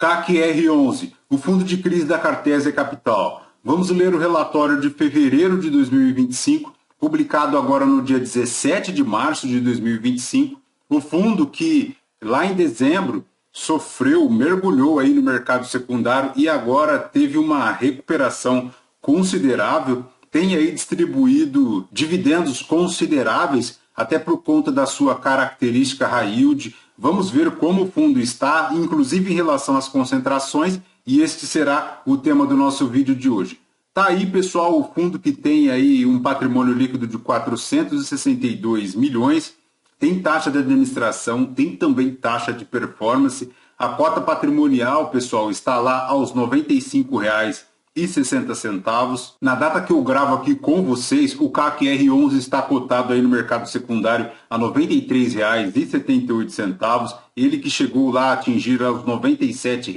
CAC-R11, o Fundo de Crise da Cartésia Capital. Vamos ler o relatório de fevereiro de 2025, publicado agora no dia 17 de março de 2025. O fundo que lá em dezembro mergulhou aí no mercado secundário e agora teve uma recuperação considerável, tem aí distribuído dividendos consideráveis, até por conta da sua característica high yield. Vamos ver como o fundo está, inclusive em relação às concentrações, e este será o tema do nosso vídeo de hoje. Tá aí, pessoal, o fundo que tem aí um patrimônio líquido de 462 milhões, tem taxa de administração, tem também taxa de performance. A cota patrimonial, pessoal, está lá aos R$ 95,60. Na data que eu gravo aqui com vocês, o CAC-R11 está cotado aí no mercado secundário a R$ 93,78. Ele que chegou lá a atingir aos R$ 97,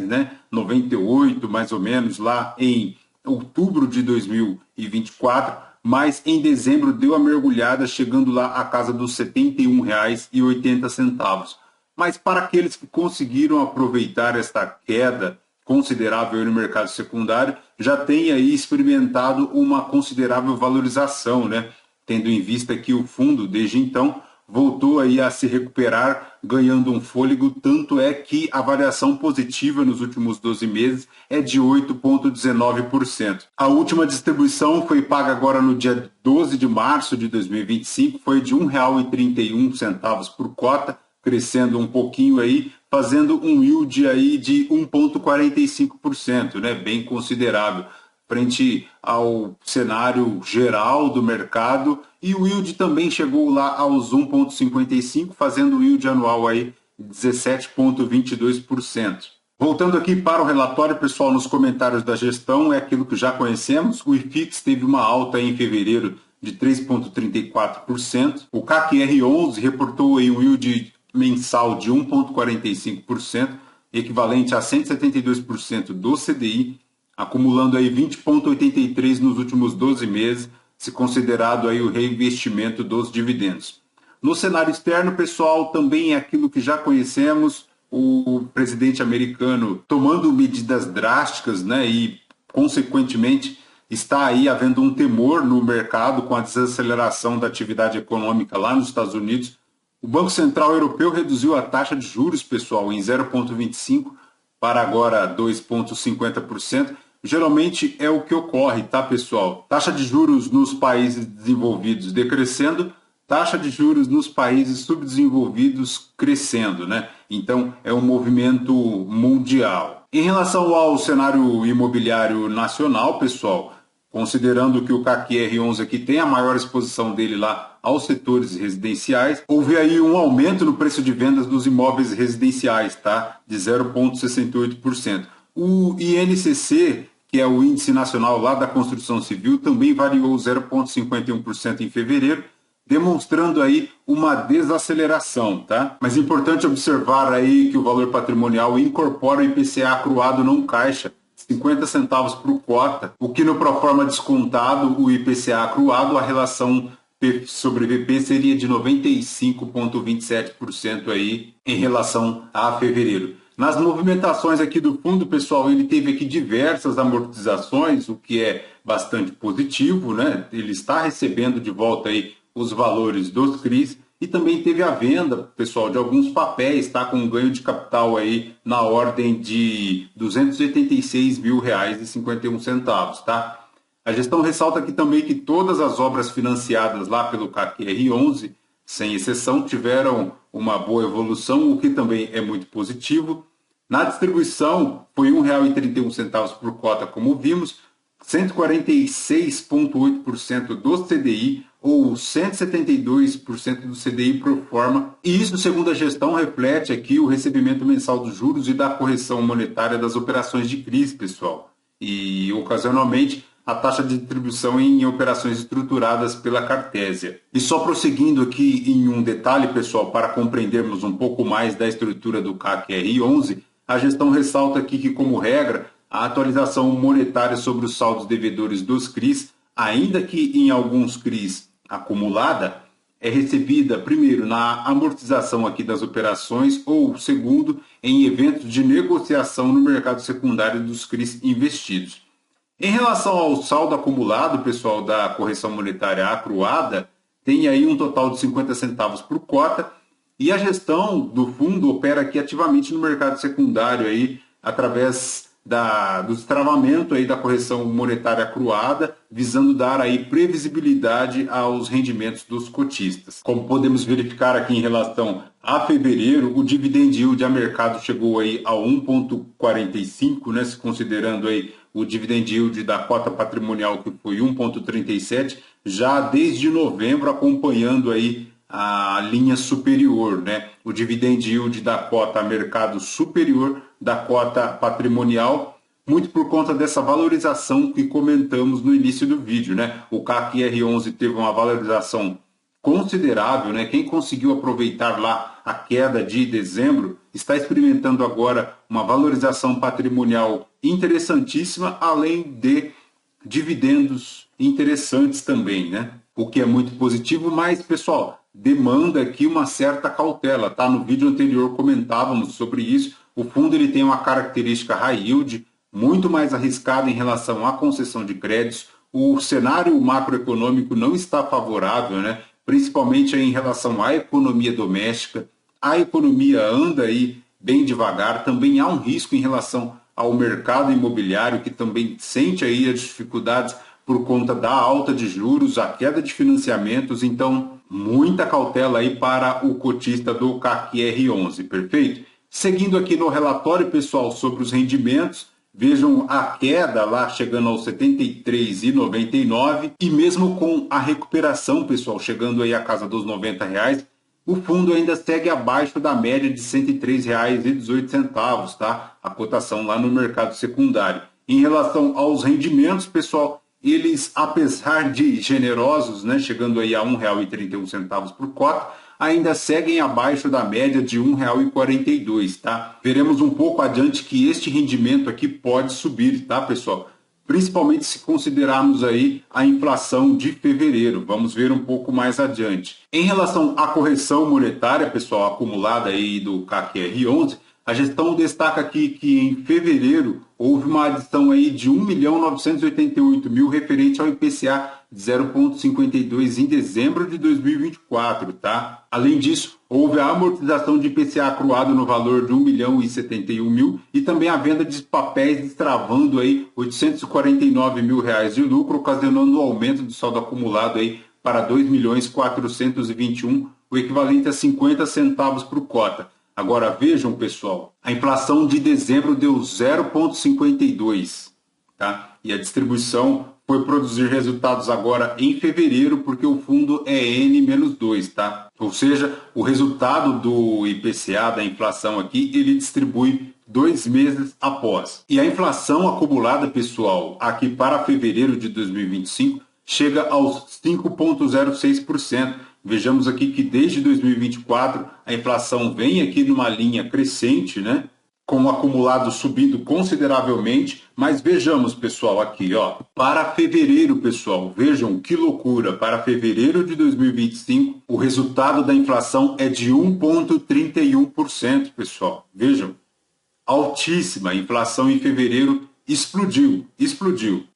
né? 98 mais ou menos, lá em outubro de 2024. Mas em dezembro deu a mergulhada, chegando lá à casa dos R$ 71,80. Mas para aqueles que conseguiram aproveitar esta queda considerável no mercado secundário, já tem aí experimentado uma considerável valorização, né? Tendo em vista que o fundo, desde então, voltou aí a se recuperar, ganhando um fôlego, tanto é que a variação positiva nos últimos 12 meses é de 8,19%. A última distribuição foi paga agora no dia 12 de março de 2025, foi de R$ 1,31 por cota, crescendo um pouquinho aí, fazendo um yield aí de 1,45%, né? Bem considerável, frente ao cenário geral do mercado, e o yield também chegou lá aos 1,55, fazendo o yield anual aí 17,22%. Voltando aqui para o relatório, pessoal, nos comentários da gestão, é aquilo que já conhecemos. O IFIX teve uma alta em fevereiro de 3,34%. O CAC-R11 reportou aí um yield mensal de 1,45%, equivalente a 172% do CDI, acumulando aí 20,83% nos últimos 12 meses, se considerado aí o reinvestimento dos dividendos. No cenário externo, pessoal, também é aquilo que já conhecemos, o presidente americano tomando medidas drásticas, né, e consequentemente está aí havendo um temor no mercado com a desaceleração da atividade econômica lá nos Estados Unidos. O Banco Central Europeu reduziu a taxa de juros, pessoal, em 0,25% para agora 2,50%. Geralmente é o que ocorre, tá, pessoal? Taxa de juros nos países desenvolvidos decrescendo, taxa de juros nos países subdesenvolvidos crescendo, né? Então é um movimento mundial. Em relação ao cenário imobiliário nacional, pessoal, considerando que o CAC-R11 aqui tem a maior exposição dele lá aos setores residenciais, houve aí um aumento no preço de vendas dos imóveis residenciais, tá? De 0,68%. O INCC, que é o Índice Nacional lá da Construção Civil, também variou 0,51% em fevereiro, demonstrando aí uma desaceleração, tá? Mas é importante observar aí que o valor patrimonial incorpora o IPCA acruado não caixa, 50 centavos por cota, o que no proforma descontado o IPCA acruado, a relação P sobre VP seria de 95,27% aí em relação a fevereiro. Nas movimentações aqui do fundo, pessoal, ele teve aqui diversas amortizações, o que é bastante positivo, né? Ele está recebendo de volta aí os valores dos CRIs e também teve a venda, pessoal, de alguns papéis, tá? Com um ganho de capital aí na ordem de R$ 286.000,51, tá? A gestão ressalta aqui também que todas as obras financiadas lá pelo CAC-R11, sem exceção, tiveram uma boa evolução, o que também é muito positivo. Na distribuição, foi R$ 1,31 por cota, como vimos, 146,8% do CDI, ou 172% do CDI pro forma. E isso, segundo a gestão, reflete aqui o recebimento mensal dos juros e da correção monetária das operações de crise, pessoal. E, ocasionalmente, a taxa de distribuição em operações estruturadas pela Cartésia. E só prosseguindo aqui em um detalhe, pessoal, para compreendermos um pouco mais da estrutura do CAC-R11, a gestão ressalta aqui que, como regra, a atualização monetária sobre os saldos devedores dos CRIs, ainda que em alguns CRIs acumulada, é recebida, primeiro, na amortização aqui das operações, ou, segundo, em eventos de negociação no mercado secundário dos CRIs investidos. Em relação ao saldo acumulado, pessoal, da correção monetária acruada, tem aí um total de 50 centavos por cota, e a gestão do fundo opera aqui ativamente no mercado secundário aí, através do destravamento aí da correção monetária acruada, visando dar aí previsibilidade aos rendimentos dos cotistas. Como podemos verificar aqui em relação a fevereiro, o dividend yield a mercado chegou aí a 1,45, né, se considerando aí o dividend yield da cota patrimonial, que foi 1,37, já desde novembro, acompanhando aí a linha superior, né? O dividend yield da cota a mercado superior da cota patrimonial, muito por conta dessa valorização que comentamos no início do vídeo, né? O CAC R11 teve uma valorização considerável, né? Quem conseguiu aproveitar lá a queda de dezembro está experimentando agora uma valorização patrimonial interessantíssima, além de dividendos interessantes também, né? O que é muito positivo, mas, pessoal, demanda aqui uma certa cautela, tá? No vídeo anterior comentávamos sobre isso. O fundo ele tem uma característica high yield, muito mais arriscada em relação à concessão de créditos. O cenário macroeconômico não está favorável, né? Principalmente em relação à economia doméstica. A economia anda aí bem devagar, também há um risco em relação ao mercado imobiliário, que também sente aí as dificuldades por conta da alta de juros, a queda de financiamentos. Então, muita cautela aí para o cotista do CAC R11, perfeito? Seguindo aqui no relatório, pessoal, sobre os rendimentos, vejam a queda lá chegando aos R$ 73,99, e mesmo com a recuperação, pessoal, chegando aí à casa dos R$ 90, o fundo ainda segue abaixo da média de R$ 103,18, tá? A cotação lá no mercado secundário. Em relação aos rendimentos, pessoal, eles, apesar de generosos, né, chegando aí a R$ 1,31 por cota, ainda seguem abaixo da média de R$ 1,42, tá? Veremos um pouco adiante que este rendimento aqui pode subir, tá, pessoal? Principalmente se considerarmos aí a inflação de fevereiro. Vamos ver um pouco mais adiante. Em relação à correção monetária, pessoal, acumulada aí do CAC R11, a gestão destaca aqui que em fevereiro houve uma adição aí de 1.988.000 referente ao IPCA de 0,52 em dezembro de 2024, tá? Além disso, houve a amortização de IPCA acruado no valor de 1.071.000 e também a venda de papéis destravando aí R$ 849.000 de lucro, ocasionando um aumento do saldo acumulado aí para 2.421.000, o equivalente a 50 centavos por cota. Agora vejam, pessoal, a inflação de dezembro deu 0,52, tá? E a distribuição foi produzir resultados agora em fevereiro, porque o fundo é N-2, tá? Ou seja, o resultado do IPCA, da inflação aqui, ele distribui 2 meses após. E a inflação acumulada, pessoal, aqui para fevereiro de 2025, chega aos 5,06%. Vejamos aqui que desde 2024 a inflação vem aqui numa linha crescente, né? Com o acumulado subindo consideravelmente, mas vejamos, pessoal, aqui, ó, para fevereiro, pessoal, vejam que loucura, para fevereiro de 2025, o resultado da inflação é de 1,31%, pessoal, vejam, altíssima, a inflação em fevereiro explodiu. E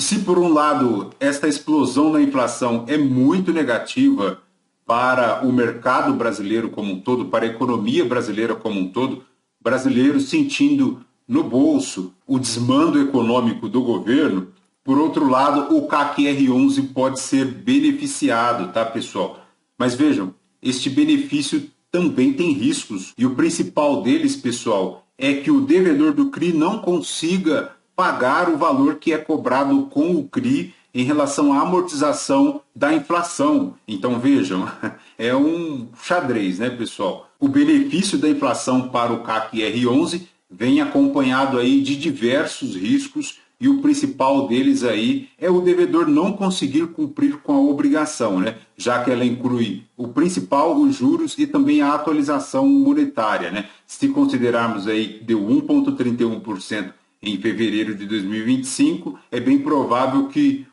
se por um lado esta explosão da inflação é muito negativa para o mercado brasileiro como um todo, para a economia brasileira como um todo, brasileiros sentindo no bolso o desmando econômico do governo, por outro lado, o CAC R11 pode ser beneficiado, tá, pessoal? Mas vejam, este benefício também tem riscos, e o principal deles, pessoal, é que o devedor do CRI não consiga pagar o valor que é cobrado com o CRI em relação à amortização da inflação. Então, vejam, é um xadrez, né, pessoal? O benefício da inflação para o CAC R11 vem acompanhado aí de diversos riscos, e o principal deles aí é o devedor não conseguir cumprir com a obrigação, né? Já que ela inclui o principal, os juros e também a atualização monetária, né? Se considerarmos aí que deu 1,31% em fevereiro de 2025, é bem provável que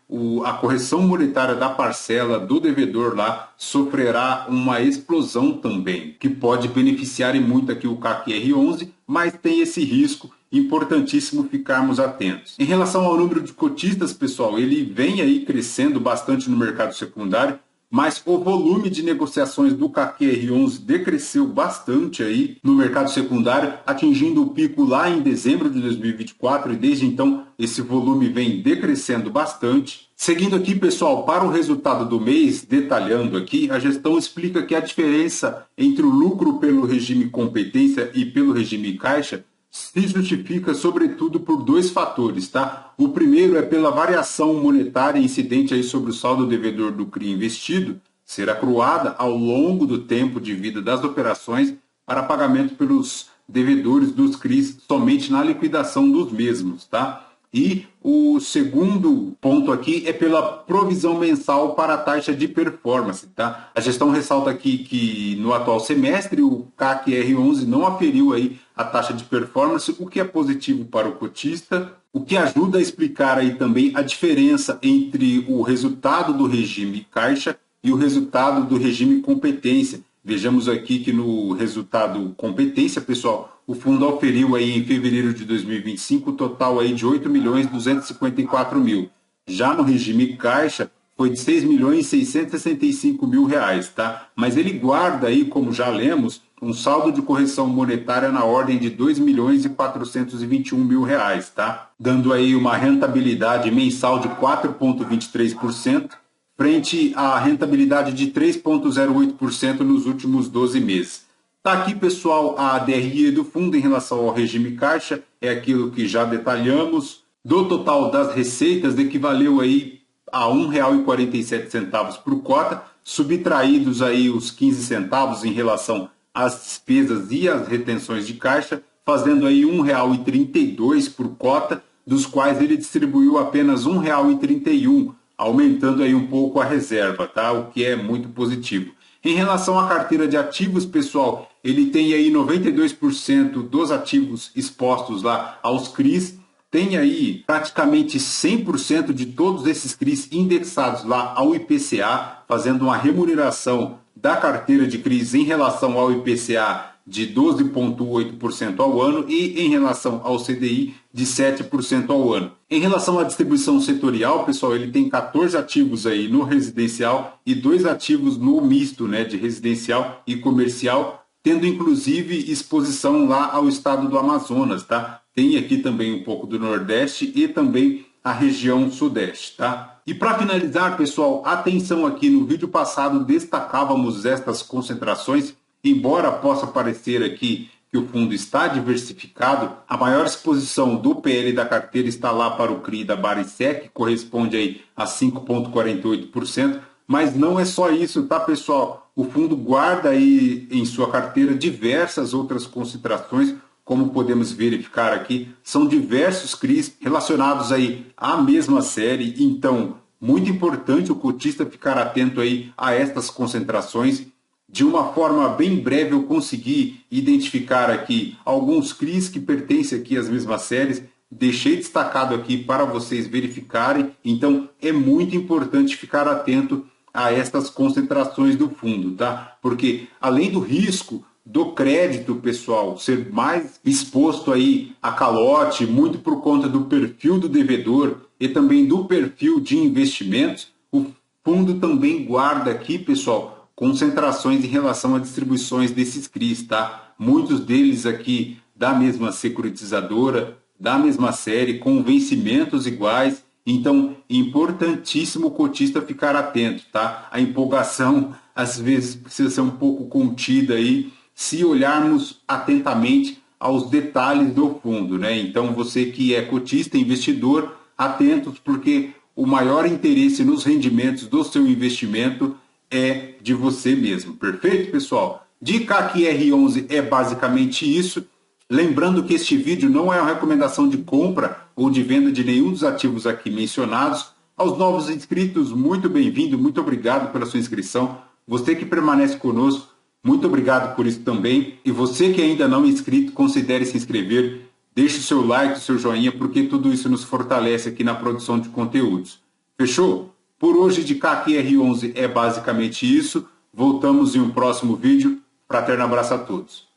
a correção monetária da parcela do devedor lá sofrerá uma explosão também, que pode beneficiar muito aqui o CAC-R11, mas tem esse risco, importantíssimo ficarmos atentos. Em relação ao número de cotistas, pessoal, ele vem aí crescendo bastante no mercado secundário, mas o volume de negociações do CAC-R11 decresceu bastante aí no mercado secundário, atingindo o pico lá em dezembro de 2024 e desde então esse volume vem decrescendo bastante. Seguindo aqui, pessoal, para o resultado do mês, detalhando aqui, a gestão explica que a diferença entre o lucro pelo regime competência e pelo regime caixa se justifica sobretudo por dois fatores, tá? O primeiro é pela variação monetária incidente aí sobre o saldo devedor do CRI investido, ser acruada ao longo do tempo de vida das operações para pagamento pelos devedores dos CRIs somente na liquidação dos mesmos, tá? E o segundo ponto aqui é pela provisão mensal para a taxa de performance, tá? A gestão ressalta aqui que no atual semestre o CAC-R11 não aferiu aí a taxa de performance, o que é positivo para o cotista, o que ajuda a explicar aí também a diferença entre o resultado do regime caixa e o resultado do regime competência. Vejamos aqui que no resultado competência, pessoal, o fundo oferiu aí em fevereiro de 2025 o total aí de 8.254.000. Já no regime caixa foi de 6.665.000 reais, tá? Mas ele guarda aí, como já lemos, um saldo de correção monetária na ordem de 2.421.000 reais, tá? Dando aí uma rentabilidade mensal de 4,23%, frente à rentabilidade de 3,08% nos últimos 12 meses. Tá aqui, pessoal, a DRE do fundo em relação ao regime caixa, é aquilo que já detalhamos. Do total das receitas, equivaleu aí a R$ 1,47 por cota, subtraídos aí os 15 centavos em relação às despesas e às retenções de caixa, fazendo aí R$ 1,32 por cota, dos quais ele distribuiu apenas R$ 1,31, aumentando aí um pouco a reserva, tá? O que é muito positivo. Em relação à carteira de ativos, pessoal, ele tem aí 92% dos ativos expostos lá aos CRIs, tem aí praticamente 100% de todos esses CRIs indexados lá ao IPCA, fazendo uma remuneração da carteira de CRIs em relação ao IPCA de 12,8% ao ano e em relação ao CDI de 7% ao ano. Em relação à distribuição setorial, pessoal, ele tem 14 ativos aí no residencial e 2 ativos no misto, né, de residencial e comercial, tendo inclusive exposição lá ao estado do Amazonas, tá? Tem aqui também um pouco do Nordeste e também a região Sudeste, tá? E para finalizar, pessoal, atenção aqui, no vídeo passado destacávamos estas concentrações. Embora possa parecer aqui que o fundo está diversificado, a maior exposição do PL da carteira está lá para o CRI da Barisec, que corresponde aí a 5,48%, mas não é só isso, tá, pessoal? O fundo guarda aí em sua carteira diversas outras concentrações, como podemos verificar aqui, são diversos CRIs relacionados aí à mesma série, então muito importante o cotista ficar atento aí a estas concentrações. De uma forma bem breve eu consegui identificar aqui alguns CRIs que pertencem aqui às mesmas séries, deixei destacado aqui para vocês verificarem, então é muito importante ficar atento a estas concentrações do fundo, tá? Porque além do risco do crédito, pessoal, ser mais exposto aí a calote, muito por conta do perfil do devedor e também do perfil de investimentos, o fundo também guarda aqui, pessoal, concentrações em relação a distribuições desses CRIs, tá? Muitos deles aqui da mesma securitizadora, da mesma série, com vencimentos iguais. Então, importantíssimo o cotista ficar atento, tá? A empolgação, às vezes, precisa ser um pouco contida aí, se olharmos atentamente aos detalhes do fundo, né? Então, você que é cotista, investidor, atentos, porque o maior interesse nos rendimentos do seu investimento é de você mesmo. Perfeito, pessoal? De CAC-R11 é basicamente isso. Lembrando que este vídeo não é uma recomendação de compra ou de venda de nenhum dos ativos aqui mencionados. Aos novos inscritos, muito bem-vindo, muito obrigado pela sua inscrição. Você que permanece conosco, muito obrigado por isso também. E você que ainda não é inscrito, considere se inscrever. Deixe o seu like, o seu joinha, porque tudo isso nos fortalece aqui na produção de conteúdos. Fechou? Por hoje de CAC R11 é basicamente isso. Voltamos em um próximo vídeo. Fraterno abraço a todos.